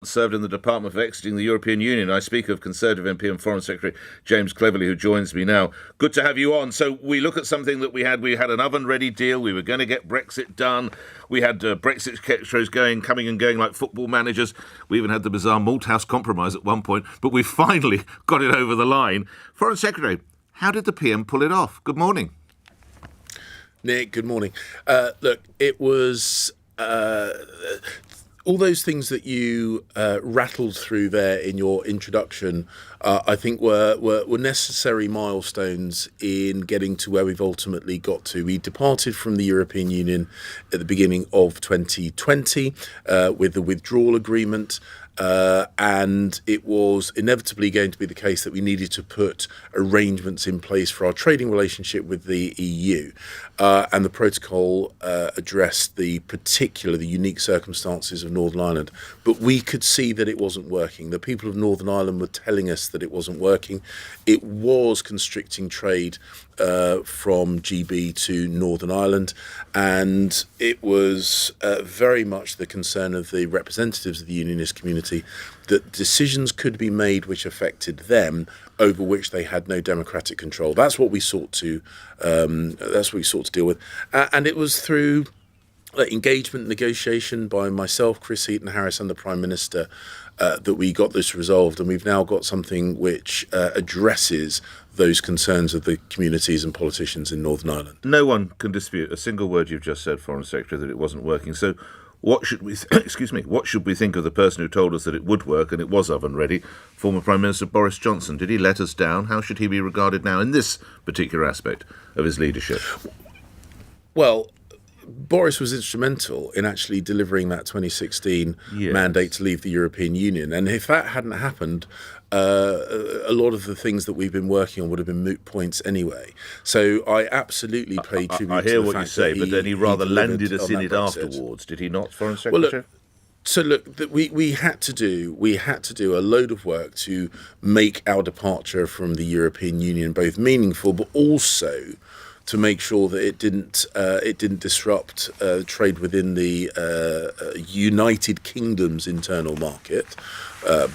served in the Department for exiting the European Union. I speak of Conservative MP and Foreign Secretary James Cleverly, who joins me now. Good to have you on. So we look at something that we had. We had an oven-ready deal. We were going to get Brexit done. We had Brexit shows coming and going like football managers. We even had the bizarre Malthouse Compromise at one point. But we finally got it over the line. Foreign Secretary, how did the PM pull it off? Good morning. Nick, good morning. Look, it was all those things that you rattled through there in your introduction, I think were necessary milestones in getting to where we've ultimately got to. We departed from the European Union at the beginning of 2020 with the withdrawal agreement. And it was inevitably going to be the case that we needed to put arrangements in place for our trading relationship with the EU. And the protocol addressed the unique circumstances of Northern Ireland. But we could see that it wasn't working. The people of Northern Ireland were telling us that it wasn't working. It was constricting trade from GB to Northern Ireland, and it was very much the concern of the representatives of the unionist community that decisions could be made which affected them, over which they had no democratic control. That's what we sought to. Deal with, and it was through engagement, negotiation by myself, Chris Heaton-Harris, and the Prime Minister that we got this resolved, and we've now got something which addresses those concerns of the communities and politicians in Northern Ireland. No one can dispute a single word you've just said, Foreign Secretary, that it wasn't working. So what should we what should we think of the person who told us that it would work and it was oven ready, former Prime Minister Boris Johnson? Did he let us down? How should he be regarded now in this particular aspect of his leadership? Well, Boris was instrumental in actually delivering that 2016 mandate to leave the European Union. And if that hadn't happened, a lot of the things that we've been working on would have been moot points anyway. So I absolutely pay tribute I hear to the what fact you say, that but then he rather landed us in it Brexit. afterwards, did he not, Foreign Secretary? We had to do a load of work to make our departure from the European Union both meaningful, but also to make sure that it didn't disrupt trade within the United Kingdom's internal market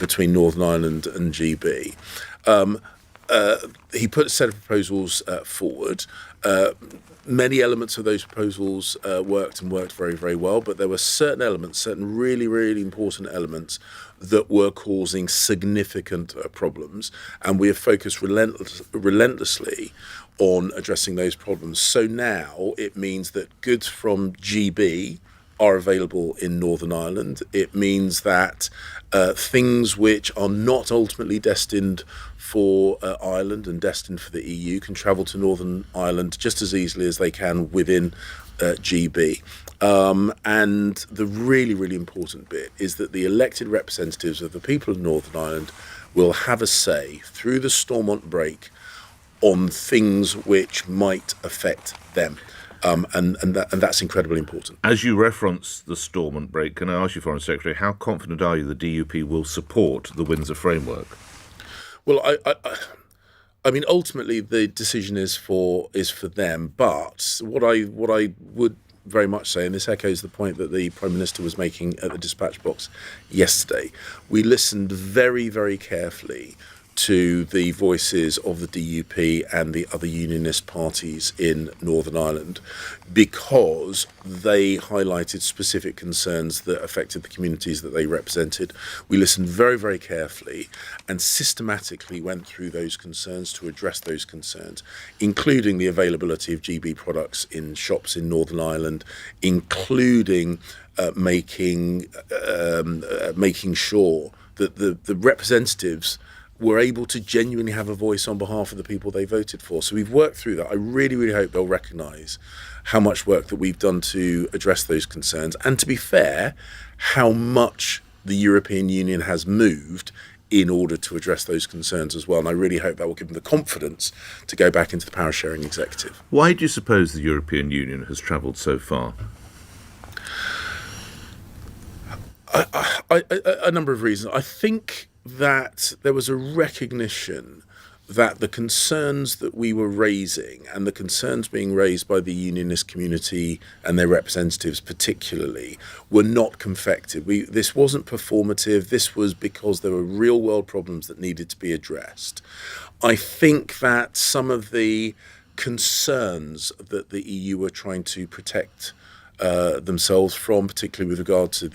between Northern Ireland and GB. He put a set of proposals forward. Many elements of those proposals worked very, very well, but there were certain really, really important elements that were causing significant problems, and we have focused relentlessly on addressing those problems. So now it means that goods from GB are available in Northern Ireland. It means that things which are not ultimately destined for Ireland and destined for the EU can travel to Northern Ireland just as easily as they can within GB. And the really, really important bit is that the elected representatives of the people of Northern Ireland will have a say through the Stormont break on things which might affect them. And that's incredibly important. As you reference the Stormont break, can I ask you, Foreign Secretary, how confident are you the DUP will support the Windsor framework? Well, I mean, ultimately the decision is for them. But what I would very much say, and this echoes the point that the Prime Minister was making at the dispatch box yesterday, we listened very, very carefully to the voices of the DUP and the other unionist parties in Northern Ireland, because they highlighted specific concerns that affected the communities that they represented. We listened very, very carefully and systematically went through those concerns to address those concerns, including the availability of GB products in shops in Northern Ireland, including making sure that the representatives were able to genuinely have a voice on behalf of the people they voted for. So we've worked through that. I really, really hope they'll recognise how much work that we've done to address those concerns, and to be fair, how much the European Union has moved in order to address those concerns as well. And I really hope that will give them the confidence to go back into the power sharing executive. Why do you suppose the European Union has travelled so far? A number of reasons. I think that there was a recognition that the concerns that we were raising and the concerns being raised by the unionist community and their representatives particularly were not confected. This wasn't performative. This was because there were real world problems that needed to be addressed. I think that some of the concerns that the EU were trying to protect themselves from, particularly with regard to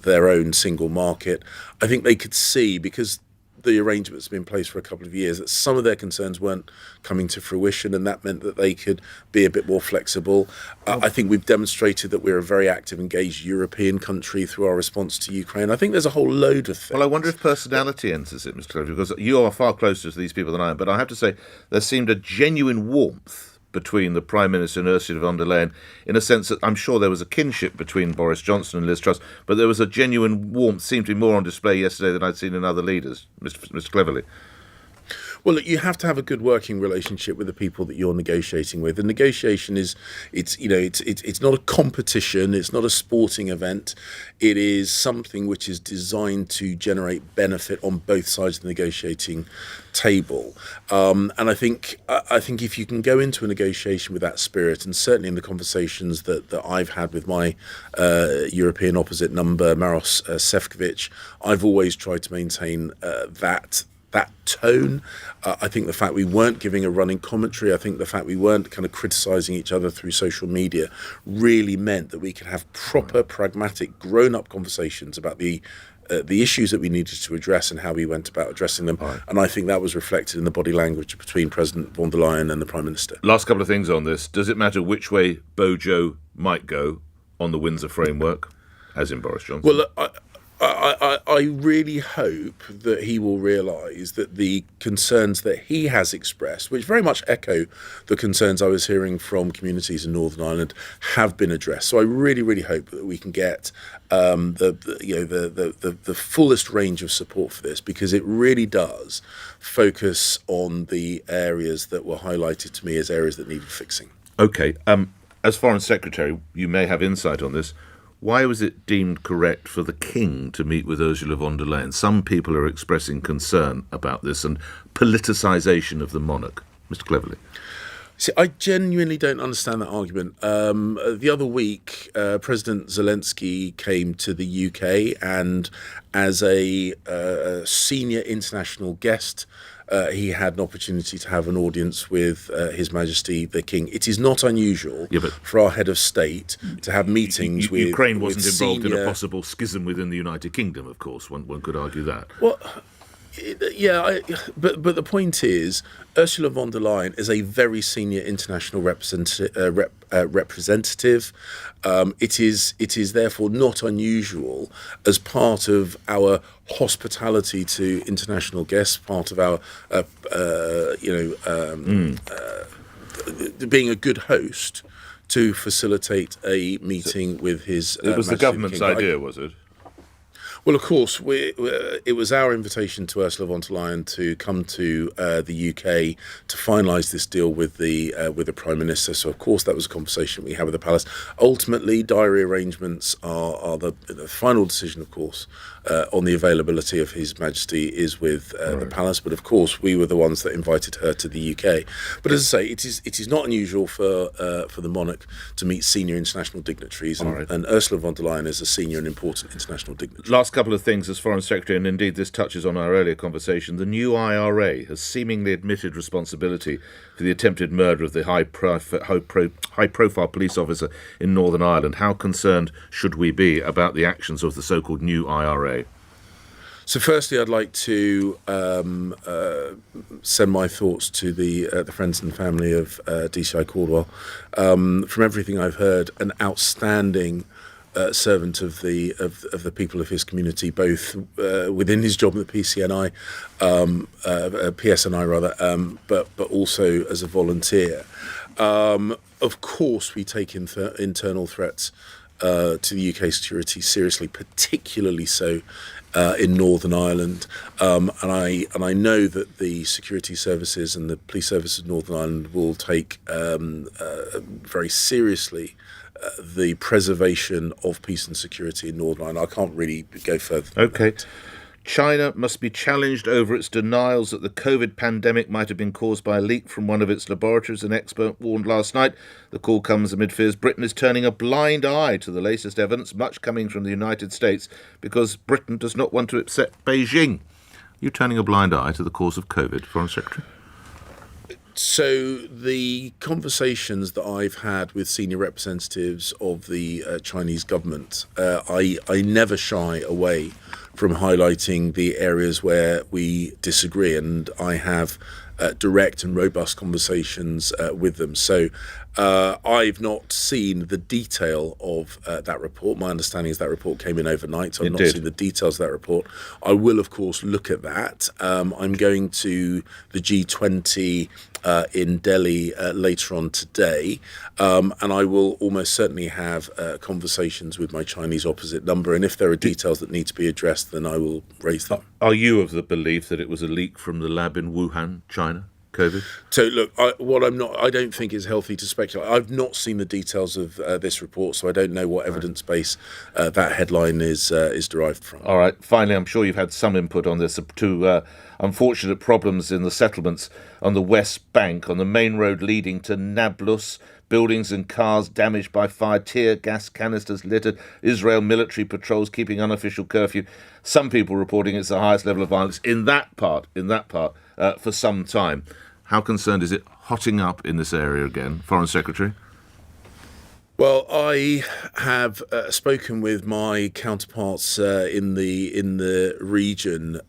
their own single market, I think they could see, because the arrangements have been in place for a couple of years, that some of their concerns weren't coming to fruition, and that meant that they could be a bit more flexible. I think we've demonstrated that we're a very active, engaged European country through our response to Ukraine. I think there's a whole load of things. Well, I wonder if personality enters it, Mr. Cleverly, because you are far closer to these people than I am, but I have to say there seemed a genuine warmth between the Prime Minister and Ursula von der Leyen, in a sense that I'm sure there was a kinship between Boris Johnson and Liz Truss, but there was a genuine warmth, seemed to be more on display yesterday than I'd seen in other leaders, Mr. Cleverly. Well, look, you have to have a good working relationship with the people that you're negotiating with. The negotiation it's not a competition. It's not a sporting event. It is something which is designed to generate benefit on both sides of the negotiating table. And I think if you can go into a negotiation with that spirit, and certainly in the conversations that I've had with my European opposite number, Maros Sefcovic, I've always tried to maintain that tone. I think the fact we weren't giving a running commentary, I think the fact we weren't kind of criticising each other through social media really meant that we could have proper, pragmatic, grown-up conversations about the issues that we needed to address and how we went about addressing them. Right. And I think that was reflected in the body language between President von der Leyen and the Prime Minister. Last couple of things on this. Does it matter which way Bojo might go on the Windsor framework, as in Boris Johnson? Well, I really hope that he will realise that the concerns that he has expressed, which very much echo the concerns I was hearing from communities in Northern Ireland, have been addressed. So I really, really hope that we can get the fullest range of support for this, because it really does focus on the areas that were highlighted to me as areas that needed fixing. Okay. As Foreign Secretary, you may have insight on this. Why was it deemed correct for the King to meet with Ursula von der Leyen? Some people are expressing concern about this and politicisation of the monarch. Mr. Cleverly. See, I genuinely don't understand that argument. The other week, President Zelensky came to the UK, and as a senior international guest, he had an opportunity to have an audience with His Majesty the King. It is not unusual for our head of state to have meetings with Ukraine wasn't involved senior... in a possible schism within the United Kingdom, of course. One could argue that. Well, but the point is, Ursula von der Leyen is a very senior international representative. It is therefore not unusual, as part of our hospitality to international guests, part of our being a good host, to facilitate a meeting with his. It was the government's idea, was it? Well, of course, it was our invitation to Ursula von der Leyen to come to the UK to finalise this deal with the Prime Minister. So, of course, that was a conversation we had with the Palace. Ultimately, diary arrangements are the final decision, of course, on the availability of His Majesty is with the Palace. But, of course, we were the ones that invited her to the UK. But as I say, it is not unusual for the monarch to meet senior international dignitaries, and Ursula von der Leyen is a senior and important international dignitary. Last couple of things as Foreign Secretary, and indeed this touches on our earlier conversation. The new IRA has seemingly admitted responsibility for the attempted murder of the high-profile police officer in Northern Ireland. How concerned should we be about the actions of the so-called new IRA? So firstly, I'd like to send my thoughts to the friends and family of DCI Caldwell. From everything I've heard, an outstanding servant of the people of his community, both within his job at the PSNI rather, but also as a volunteer. Of course, we take internal threats to the UK security seriously, particularly so in Northern Ireland, and I know that the security services and the police services of Northern Ireland will take very seriously the preservation of peace and security in Northern Ireland. I can't really go further. Okay. China must be challenged over its denials that the COVID pandemic might have been caused by a leak from one of its laboratories, an expert warned last night. The call comes amid fears Britain is turning a blind eye to the latest evidence, much coming from the United States, because Britain does not want to upset Beijing. Are you turning a blind eye to the cause of COVID, Foreign Secretary? So the conversations that I've had with senior representatives of the Chinese government, I never shy away from highlighting the areas where we disagree, and I have direct and robust conversations with them. So I've not seen the detail of that report. My understanding is that report came in overnight, so I've not seen the details of that report. I will, of course, look at that. I'm going to the G20 in Delhi later on today, and I will almost certainly have conversations with my Chinese opposite number, and if there are details that need to be addressed, then I will raise them. Are you of the belief that it was a leak from the lab in Wuhan, China, COVID? So look, I don't think it's healthy to speculate. I've not seen the details of this report, so I don't know what evidence base that headline is derived from. All right. Finally, I'm sure you've had some input on this. Two unfortunate problems in the settlements on the West Bank, on the main road leading to Nablus. Buildings and cars damaged by fire, tear gas canisters littered, Israel military patrols keeping unofficial curfew. Some people reporting it's the highest level of violence in that part, for some time. How concerned is it hotting up in this area again, Foreign Secretary? Well, I have spoken with my counterparts in the region,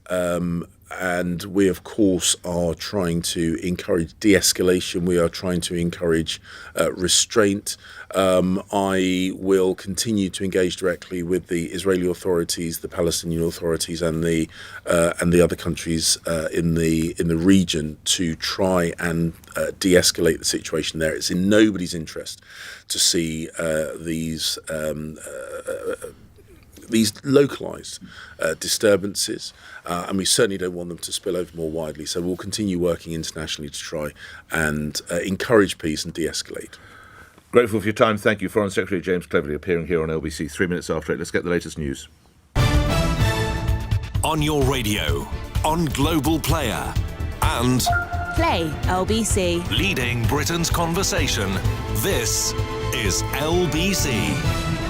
and we, of course, are trying to encourage de-escalation. We are trying to encourage restraint. I will continue to engage directly with the Israeli authorities, the Palestinian authorities, and the other countries in the region to try and de-escalate the situation there. It's in nobody's interest to see these localised disturbances, and we certainly don't want them to spill over more widely. So we'll continue working internationally to try and encourage peace and de-escalate. Grateful for your time. Thank you, Foreign Secretary James Cleverly, appearing here on LBC 3 minutes after 8. Let's get the latest news. On your radio, on Global Player, and Play LBC. leading Britain's conversation. This is LBC.